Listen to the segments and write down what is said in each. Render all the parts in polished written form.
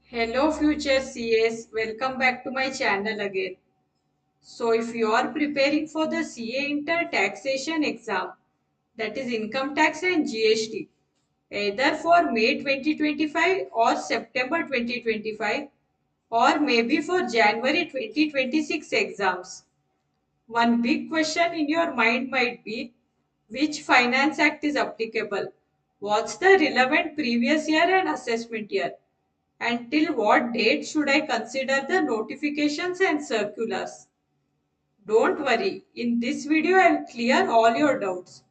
Hello future CAs, welcome back to my channel again. So if you are preparing for the CA Inter Taxation exam, that is income tax and GST, either for May 2025 or September 2025 or maybe for January 2026 exams, one big question in your mind might be which finance act is applicable? What's the relevant previous year and assessment year? Until what date should I consider the notifications and circulars? Don't worry, in this video I'll clear all your doubts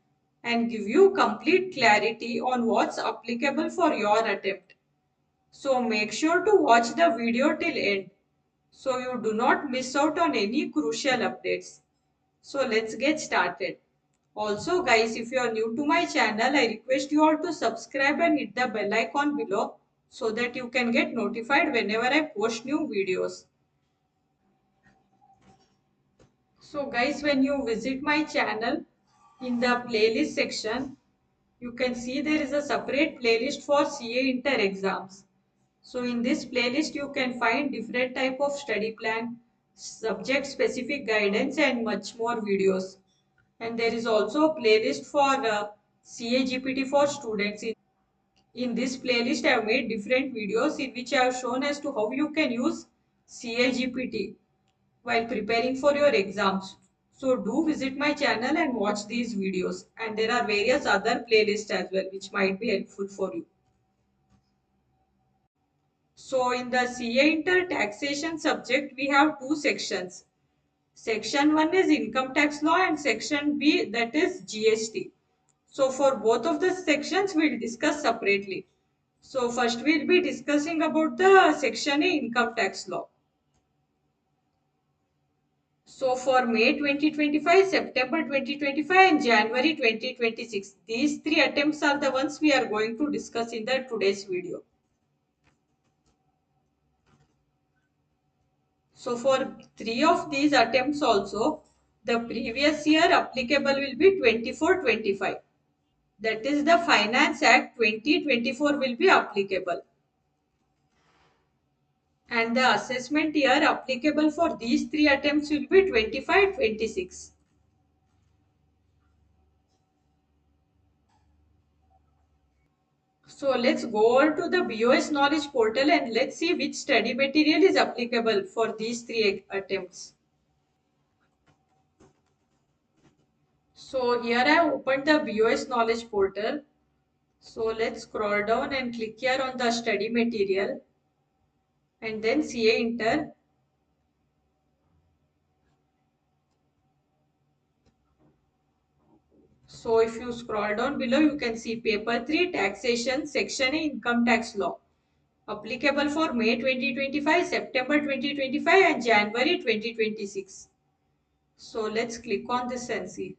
and give you complete clarity on what's applicable for your attempt. So make sure to watch the video till end so you do not miss out on any crucial updates. So let's get started. Also guys, if you are new to my channel, I request you all to subscribe and hit the bell icon below so that you can get notified whenever I post new videos. So guys, when you visit my channel, in the playlist section, you can see there is a separate playlist for CA Inter exams. So in this playlist, you can find different type of study plan, subject specific guidance and much more videos. And there is also a playlist for CA for students. In this playlist, I have made different videos in which I have shown as to how you can use CA while preparing for your exams. So do visit my channel and watch these videos. And there are various other playlists as well which might be helpful for you. So in the CA Inter taxation subject, we have two sections. Section 1 is income tax law and section B, that is GST. So for both of the sections, we'll discuss separately. So first we'll be discussing about the section A income tax law. So for May 2025, September 2025 and January 2026, these three attempts are the ones we are going to discuss in the today's video. So for three of these attempts also, the previous year applicable will be 24-25. That is the Finance Act 2024 will be applicable. And the assessment year applicable for these three attempts will be 25-26. So let's go over to the BOS knowledge portal and let's see which study material is applicable for these three attempts. So here I have opened the BOS knowledge portal. So let's scroll down and click here on the study material and then CA Inter. So if you scroll down below, you can see paper 3 taxation section A income tax law applicable for May 2025, September 2025 and January 2026. So let's click on this and see.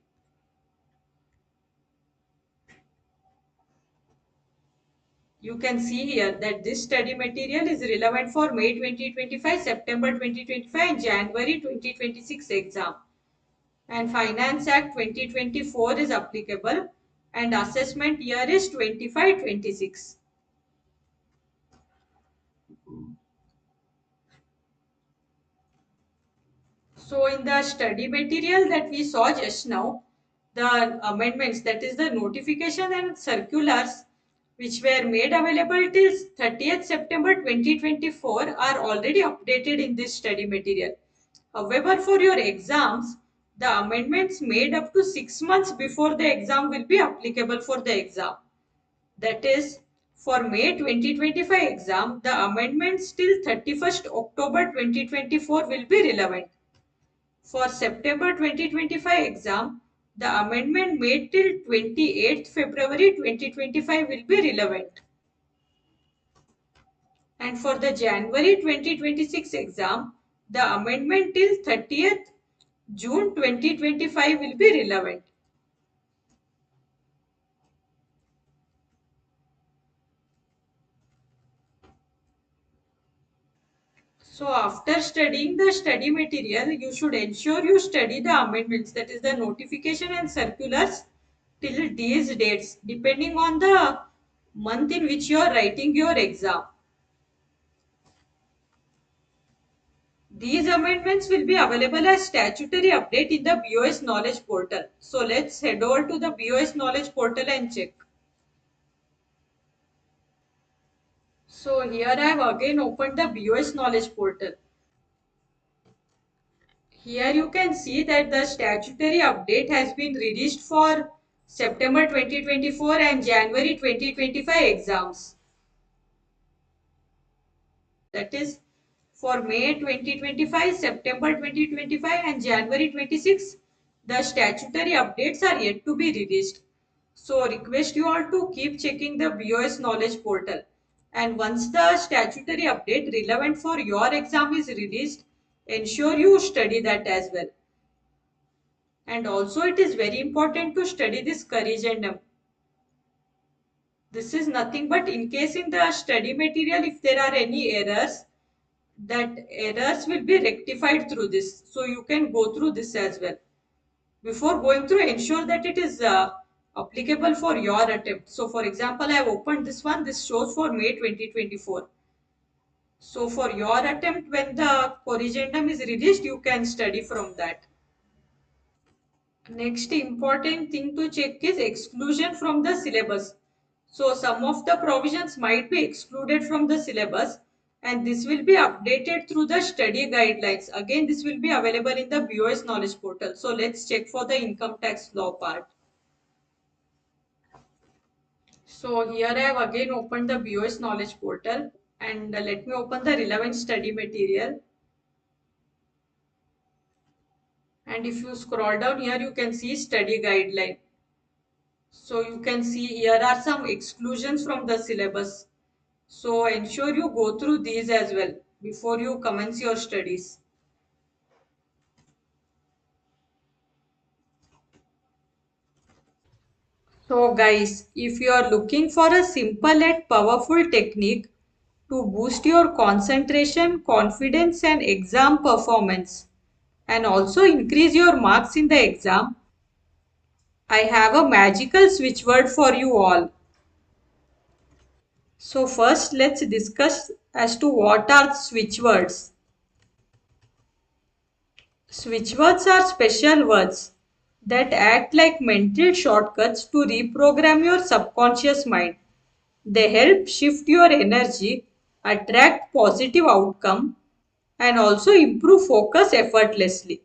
You can see here that this study material is relevant for May 2025, September 2025 and January 2026 exam. And Finance Act 2024 is applicable and assessment year is 25-26. So in the study material that we saw just now, the amendments, that is the notification and circulars which were made available till 30th September 2024 are already updated in this study material. However, for your exams, the amendments made up to 6 months before the exam will be applicable for the exam. That is, for May 2025 exam, the amendments till 31st October 2024 will be relevant. For September 2025 exam, the amendment made till 28th February 2025 will be relevant. And for the January 2026 exam, the amendment till 30th June 2025 will be relevant. So after studying the study material, you should ensure you study the amendments, that is the notification and circulars till these dates, depending on the month in which you are writing your exam. These amendments will be available as statutory update in the BOS Knowledge Portal. So let's head over to the BOS Knowledge Portal and check. So here I have again opened the BOS Knowledge Portal. Here you can see that the statutory update has been released for September 2024 and January 2025 exams. That is for May 2025, September 2025 and January 26. The statutory updates are yet to be released. So request you all to keep checking the BOS Knowledge Portal. And once the statutory update relevant for your exam is released, ensure you study that as well. And also it is very important to study this corrigendum. This is nothing but in case in the study material if there are any errors, that errors will be rectified through this. So you can go through this as well. Before going through, ensure that it is applicable for your attempt. So for example, I have opened this one. This shows for May 2024. So for your attempt, when the corrigendum is released, you can study from that. Next important thing to check is exclusion from the syllabus. So some of the provisions might be excluded from the syllabus and this will be updated through the study guidelines. Again, this will be available in the BOS Knowledge Portal. So let's check for the income tax law part. So here I have again opened the BOS Knowledge Portal and let me open the relevant study material. And if you scroll down here, you can see study guideline. So you can see here are some exclusions from the syllabus. So ensure you go through these as well before you commence your studies. So guys, if you are looking for a simple and powerful technique to boost your concentration, confidence and exam performance and also increase your marks in the exam, I have a magical switch word for you all. So first let's discuss as to what are switch words. Switch words are special words that act like mental shortcuts to reprogram your subconscious mind. They help shift your energy, attract positive outcome, and also improve focus effortlessly.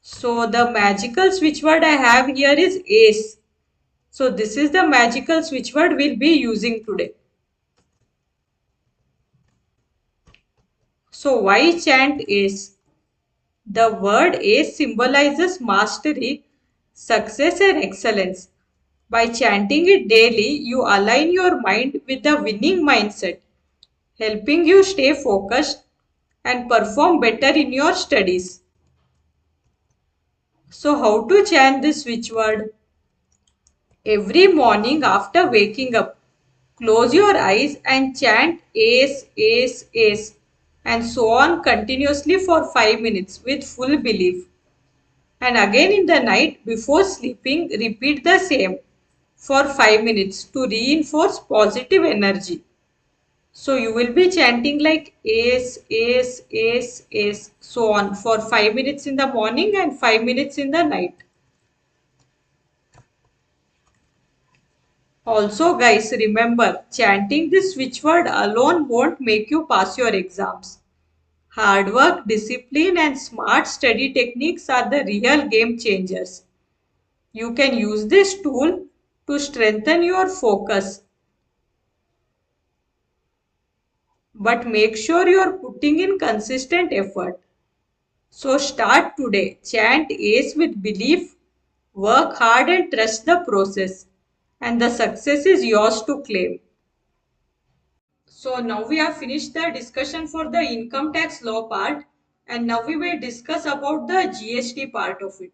So the magical switch word I have here is ACE. So this is the magical switch word we'll be using today. So why chant ACE? The word ACE symbolizes mastery, success and excellence. By chanting it daily, you align your mind with the winning mindset, helping you stay focused and perform better in your studies. So how to chant this switch word? Every morning after waking up, close your eyes and chant Ace, Ace, Ace and so on continuously for 5 minutes with full belief. And again in the night before sleeping, repeat the same for 5 minutes to reinforce positive energy. So you will be chanting like Ace, Ace, Ace, Ace, so on for 5 minutes in the morning and 5 minutes in the night. Also guys, remember chanting this switch word alone won't make you pass your exams. Hard work, discipline and smart study techniques are the real game changers. You can use this tool to strengthen your focus. But make sure you are putting in consistent effort. So start today. Chant ACE with belief, work hard and trust the process. And the success is yours to claim. So now we have finished the discussion for the income tax law part and now we will discuss about the GST part of it.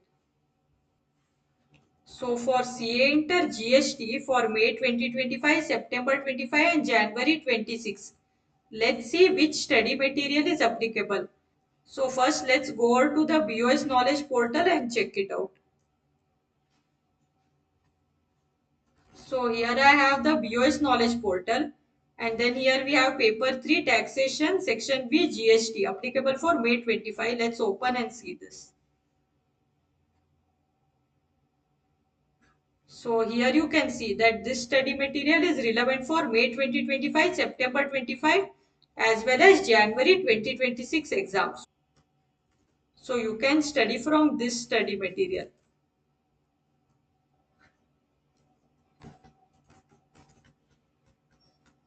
So for CA Inter GST for May 2025, September 25 and January 26. Let's see which study material is applicable. So first let's go over to the BOS Knowledge Portal and check it out. So here I have the BOS Knowledge Portal And then here we have paper 3 taxation section B GST applicable for May 25. Let's open and see this. So here you can see that this study material is relevant for May 2025, September 25 as well as January 2026 exams. So you can study from this study material.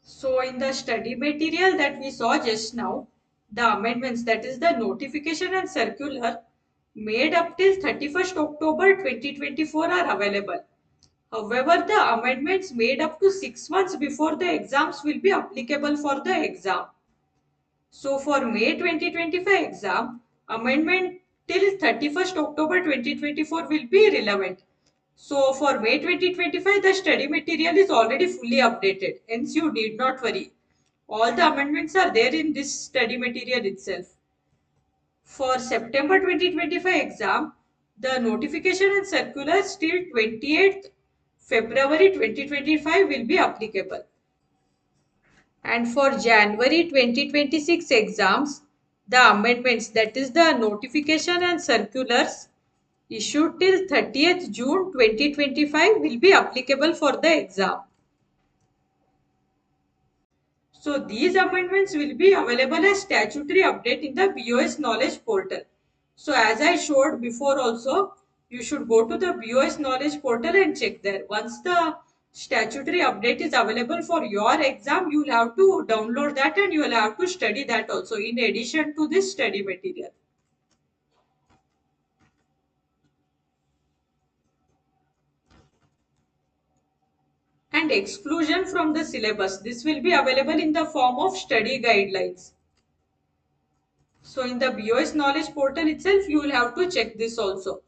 So in the study material that we saw just now, the amendments, that is the notification and circular made up till 31st October 2024 are available. However, the amendments made up to 6 months before the exams will be applicable for the exam. So for May 2025 exam, amendment till 31st October 2024 will be relevant. So for May 2025, the study material is already fully updated. Hence, you need not worry. All the amendments are there in this study material itself. For September 2025 exam, the notification and circulars till 28th February 2025 will be applicable. And for January 2026 exams, the amendments, that is the notification and circulars issued till 30th June 2025 will be applicable for the exam. So these amendments will be available as statutory update in the BOS Knowledge Portal. So as I showed before also, you should go to the BOS Knowledge Portal and check there. Once the statutory update is available for your exam, you will have to download that and you will have to study that also in addition to this study material. And exclusion from the syllabus. This will be available in the form of study guidelines. So in the BOS Knowledge Portal itself, you will have to check this also.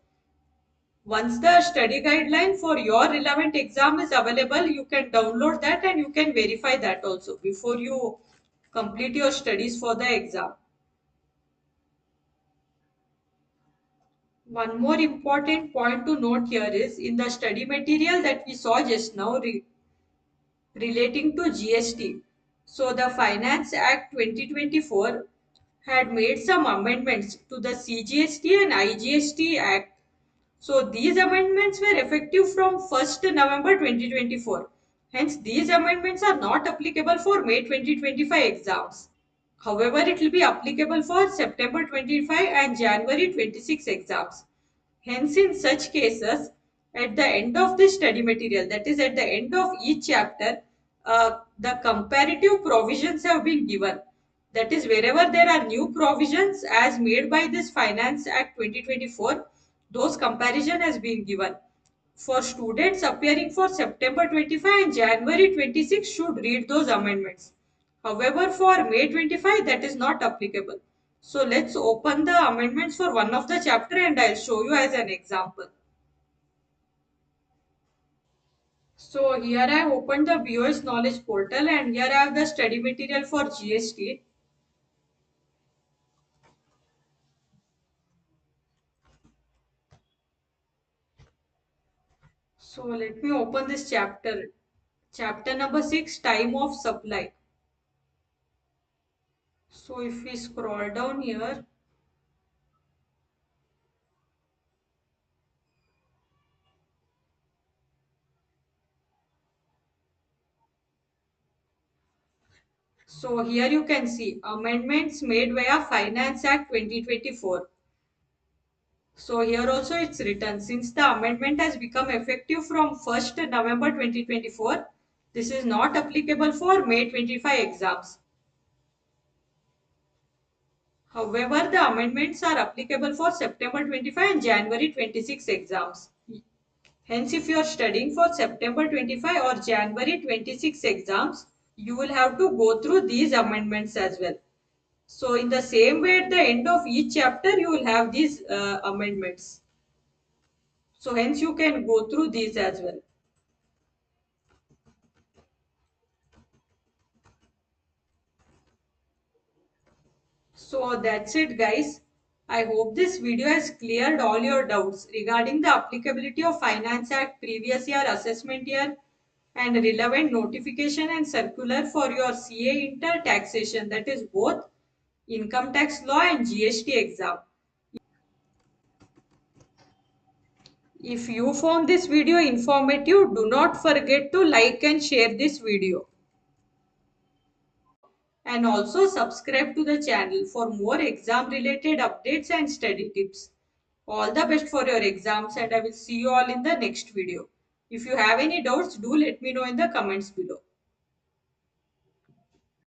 Once the study guideline for your relevant exam is available, you can download that and you can verify that also before you complete your studies for the exam. One more important point to note here is in the study material that we saw just now relating to GST. So the Finance Act 2024 had made some amendments to the CGST and IGST Act. So these amendments were effective from 1st November 2024. Hence, these amendments are not applicable for May 2025 exams. However, it will be applicable for September 25 and January 26 exams. Hence, in such cases, at the end of the study material, that is at the end of each chapter, the comparative provisions have been given. That is, wherever there are new provisions as made by this Finance Act 2024, those comparison has been given. For students appearing for September 25 and January 26 should read those amendments. However, for May 25, that is not applicable. So let's open the amendments for one of the chapter and I'll show you as an example. So here I have opened the BOS Knowledge Portal and here I have the study material for GST. So let me open this chapter. Chapter number 6, Time of Supply. So if we scroll down here, so here you can see amendments made via Finance Act 2024. So here also it's written, since the amendment has become effective from 1st November 2024, this is not applicable for May 25 exams. However, the amendments are applicable for September 25 and January 26 exams. Hence, if you are studying for September 25 or January 26 exams, you will have to go through these amendments as well. So in the same way, at the end of each chapter, you will have these amendments. So hence you can go through these as well. So that's it guys. I hope this video has cleared all your doubts regarding the applicability of Finance Act previous year assessment year and relevant notification and circular for your CA inter taxation, that is both income tax law and GST exam. If you found this video informative, do not forget to like and share this video. And also subscribe to the channel for more exam related updates and study tips. All the best for your exams, and I will see you all in the next video. If you have any doubts, do let me know in the comments below.